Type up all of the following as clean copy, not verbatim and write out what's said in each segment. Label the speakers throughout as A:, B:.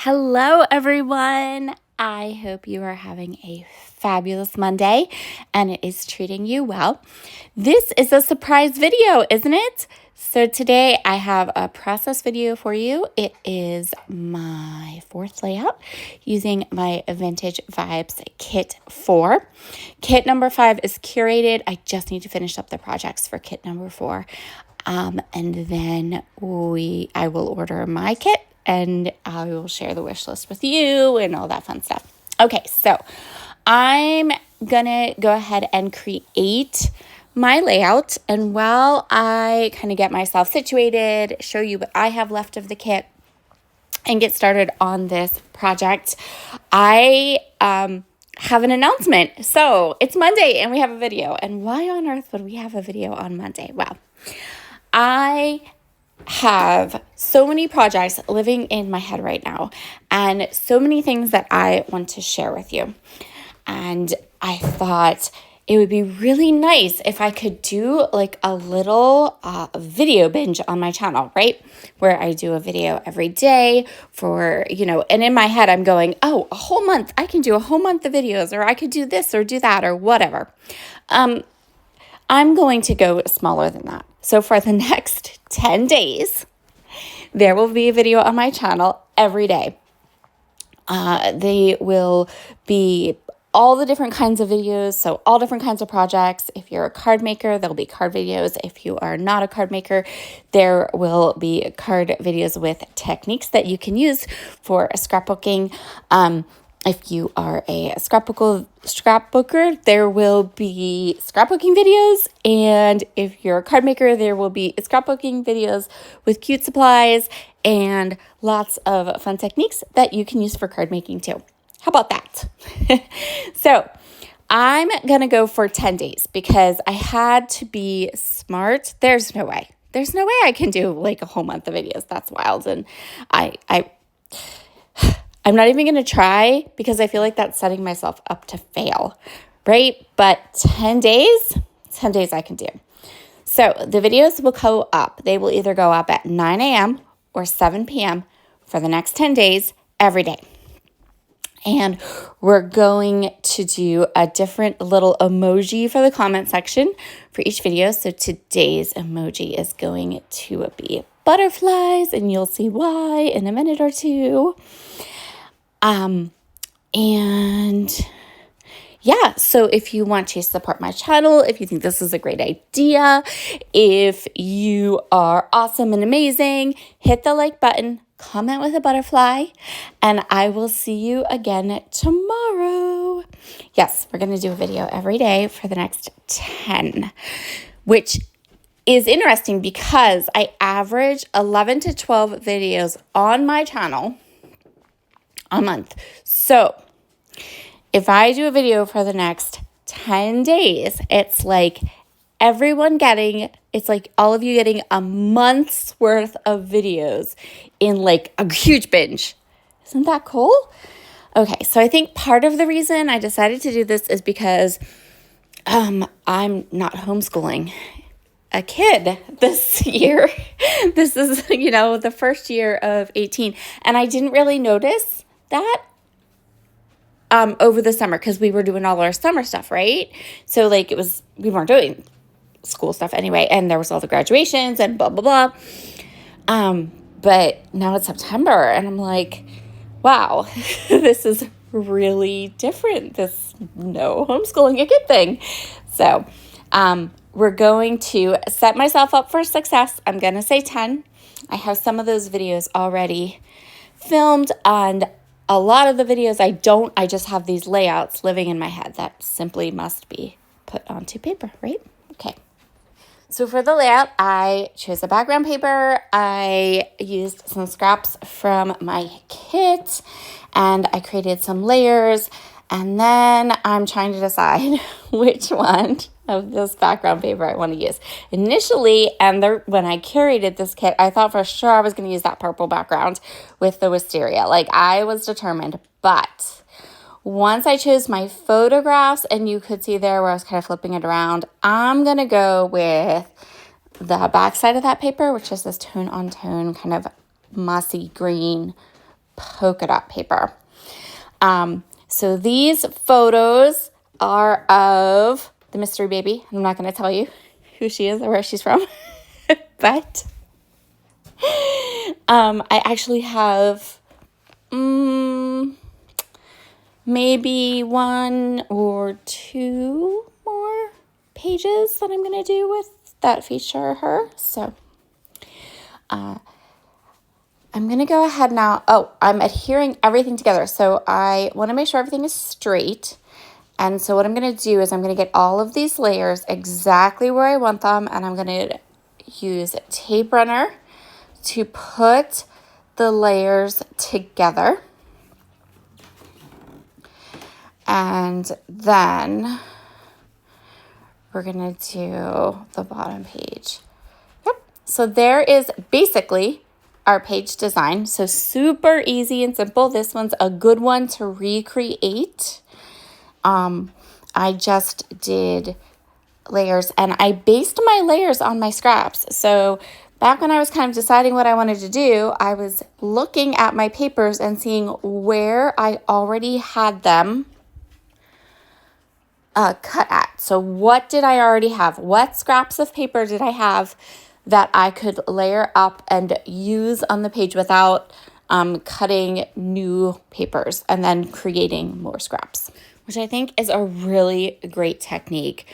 A: Hello, everyone. I hope you are having a fabulous Monday and it is treating you well. This is a surprise video, isn't it? So today I have a process video for you. It is my fourth layout using my Vintage Vibes Kit 4. Kit number 5 is curated. I just need to finish up the projects for kit number 4. And then I will order my kit and I will share the wish list with you and all that fun stuff. Okay, so I'm gonna go ahead and create my layout. And while I kind of get myself situated, show you what I have left of the kit, and get started on this project, I have an announcement. So it's Monday and we have a video. And why on earth would we have a video on Monday? Well, I have so many projects living in my head right now and so many things that I want to share with you. And I thought it would be really nice if I could do like a little video binge on my channel, right? Where I do a video every day for, and in my head I'm going, oh, a whole month, I can do a whole month of videos, or I could do this or do that or whatever. I'm going to go smaller than that. So for the next 10 days, there will be a video on my channel every day. They will be all the different kinds of videos, so all different kinds of projects. If you're a card maker, there'll be card videos. If you are not a card maker, there will be card videos with techniques that you can use for scrapbooking. If you are a scrapbooker, there will be scrapbooking videos. And if you're a card maker, there will be scrapbooking videos with cute supplies and lots of fun techniques that you can use for card making too. How about that? So I'm going to go for 10 days because I had to be smart. There's no way I can do like a whole month of videos. That's wild. And I'm not even going to try because I feel like that's setting myself up to fail, right? But 10 days I can do. So the videos will go up. They will either go up at 9 a.m. or 7 p.m. for the next 10 days every day. And we're going to do a different little emoji for the comment section for each video. So today's emoji is going to be butterflies, and you'll see why in a minute or two. So if you want to support my channel, if you think this is a great idea, if you are awesome and amazing, hit the like button, comment with a butterfly, and I will see you again tomorrow. Yes, we're going to do a video every day for the next 10, which is interesting because I average 11 to 12 videos on my channel a month. So if I do a video for the next 10 days, it's like it's like all of you getting a month's worth of videos in like a huge binge. Isn't that cool? Okay, so I think part of the reason I decided to do this is because I'm not homeschooling a kid this year. This is, the first year of 18. And I didn't really notice that over the summer because we were doing all our summer stuff, right? So like we weren't doing school stuff anyway, and there was all the graduations and blah, blah, blah. But now it's September and I'm like, wow, this is really different. No homeschooling a kid thing. So we're going to set myself up for success. I'm going to say 10. I have some of those videos already filmed, and a lot of the videos I just have these layouts living in my head that simply must be put onto paper, right? Okay. So for the layout, I chose a background paper. I used some scraps from my kit, and I created some layers. And then I'm trying to decide which one of this background paper I want to use. Initially, when I curated this kit, I thought for sure I was going to use that purple background with the wisteria. Like, I was determined. But once I chose my photographs, and you could see there where I was kind of flipping it around, I'm going to go with the back side of that paper, which is this tone-on-tone kind of mossy green polka dot paper. So these photos are of the mystery baby. I'm not going to tell you who she is or where she's from, but I actually have maybe 1 or 2 more pages that I'm going to do with that feature her. So I'm going to go ahead now. Oh, I'm adhering everything together. So I want to make sure everything is straight. And so what I'm going to do is I'm going to get all of these layers exactly where I want them. And I'm going to use a tape runner to put the layers together. And then we're going to do the bottom page. Yep. So there is basically our page design. So super easy and simple. This one's a good one to recreate. I just did layers and I based my layers on my scraps. So back when I was kind of deciding what I wanted to do, I was looking at my papers and seeing where I already had them cut at. So what did I already have? What scraps of paper did I have that I could layer up and use on the page without cutting new papers and then creating more scraps, which I think is a really great technique.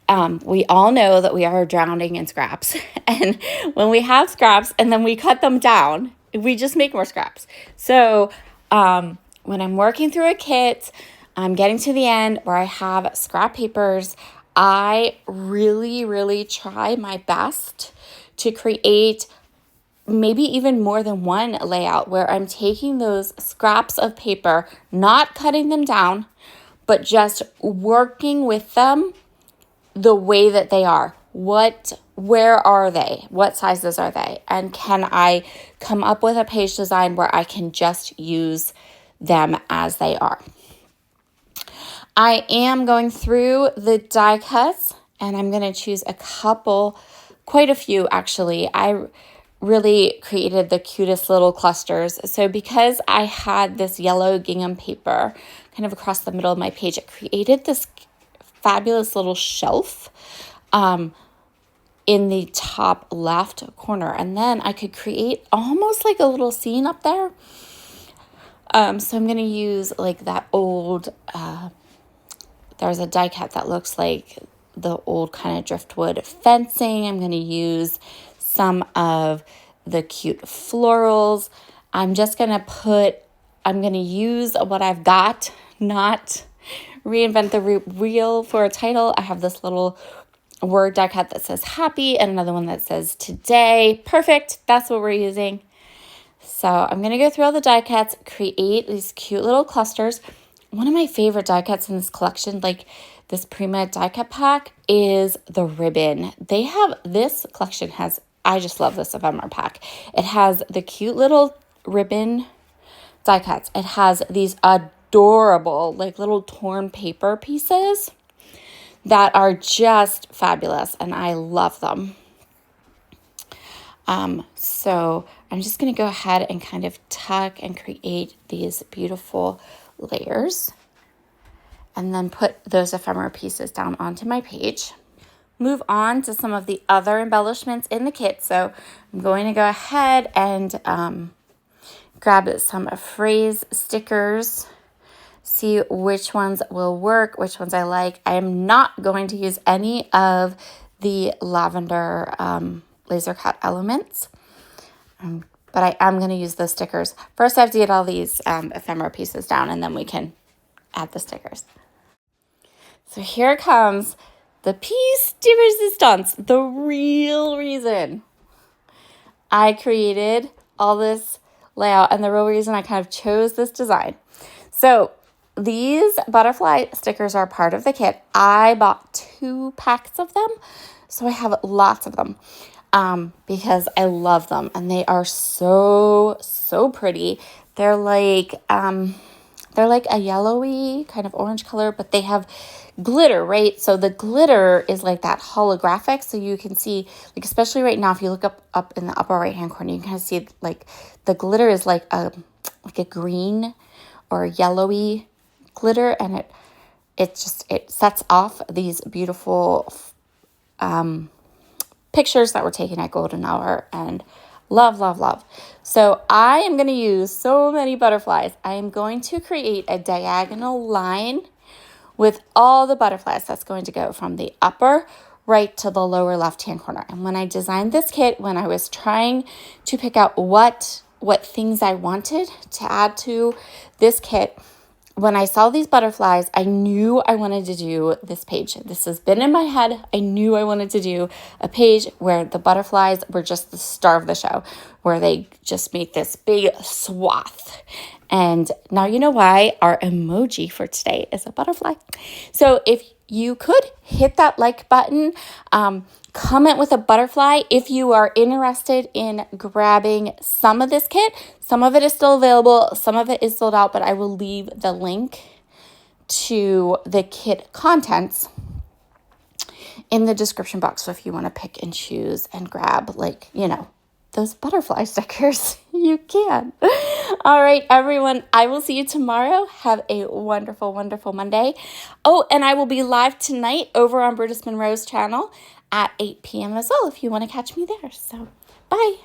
A: We all know that we are drowning in scraps. And when we have scraps and then we cut them down, we just make more scraps. So when I'm working through a kit, I'm getting to the end where I have scrap papers, I really, really try my best to create maybe even more than one layout where I'm taking those scraps of paper, not cutting them down, but just working with them the way that they are. Where are they? What sizes are they? And can I come up with a page design where I can just use them as they are? I am going through the die cuts and I'm going to choose a couple, quite a few actually. I really created the cutest little clusters. So because I had this yellow gingham paper kind of across the middle of my page, it created this fabulous little shelf in the top left corner. And then I could create almost like a little scene up there. So I'm going to use like that old, there's a die cut that looks like the old kind of driftwood fencing. I'm going to use some of the cute florals. I'm going to use what I've got, not reinvent the wheel for a title. I have this little word die cut that says happy and another one that says today. Perfect. That's what we're using. So I'm going to go through all the die cuts, create these cute little clusters. One of my favorite die cuts in this collection, like this Prima die cut pack, is the ribbon. This collection I just love this ephemera pack. It has the cute little ribbon die cuts. It has these adorable, like little torn paper pieces that are just fabulous, and I love them. So I'm just going to go ahead and kind of tuck and create these beautiful layers and then put those ephemera pieces down onto my page. Move on to some of the other embellishments in the kit. So I'm going to go ahead and grab some phrase stickers, see which ones will work, which ones I like. I am not going to use any of the lavender laser cut elements, but I am going to use those stickers. First, I have to get all these ephemera pieces down, and then we can add the stickers. So here comes the piece de resistance, the real reason I created all this layout and the real reason I kind of chose this design. So these butterfly stickers are part of the kit. I bought 2 packs of them, so I have lots of them because I love them, and they are so, so pretty. They're like a yellowy kind of orange color, but they have glitter, right? So the glitter is like that holographic, so you can see, like, especially right now, if you look up in the upper right hand corner, you can kind of see like the glitter is like a like a green or yellowy glitter, and it sets off these beautiful pictures that were taken at golden hour, and love, love, love. So I am going to use so many butterflies. I am going to create a diagonal line with all the butterflies. That's going to go from the upper right to the lower left-hand corner. And when I designed this kit, when I was trying to pick out what things I wanted to add to this kit, when I saw these butterflies, I knew I wanted to do this page. This has been in my head. I knew I wanted to do a page where the butterflies were just the star of the show, where they just make this big swath. And now you know why our emoji for today is a butterfly. So if you could hit that like button, comment with a butterfly if you are interested in grabbing some of this kit. Some of it is still available, some of it is sold out, but I will leave the link to the kit contents in the description box. So if you want to pick and choose and grab, like, those butterfly stickers, you can. All right, everyone, I will see you tomorrow. Have a wonderful, wonderful Monday. Oh, and I will be live tonight over on Brutus Monroe's channel at 8 p.m. as well if you want to catch me there. So, bye.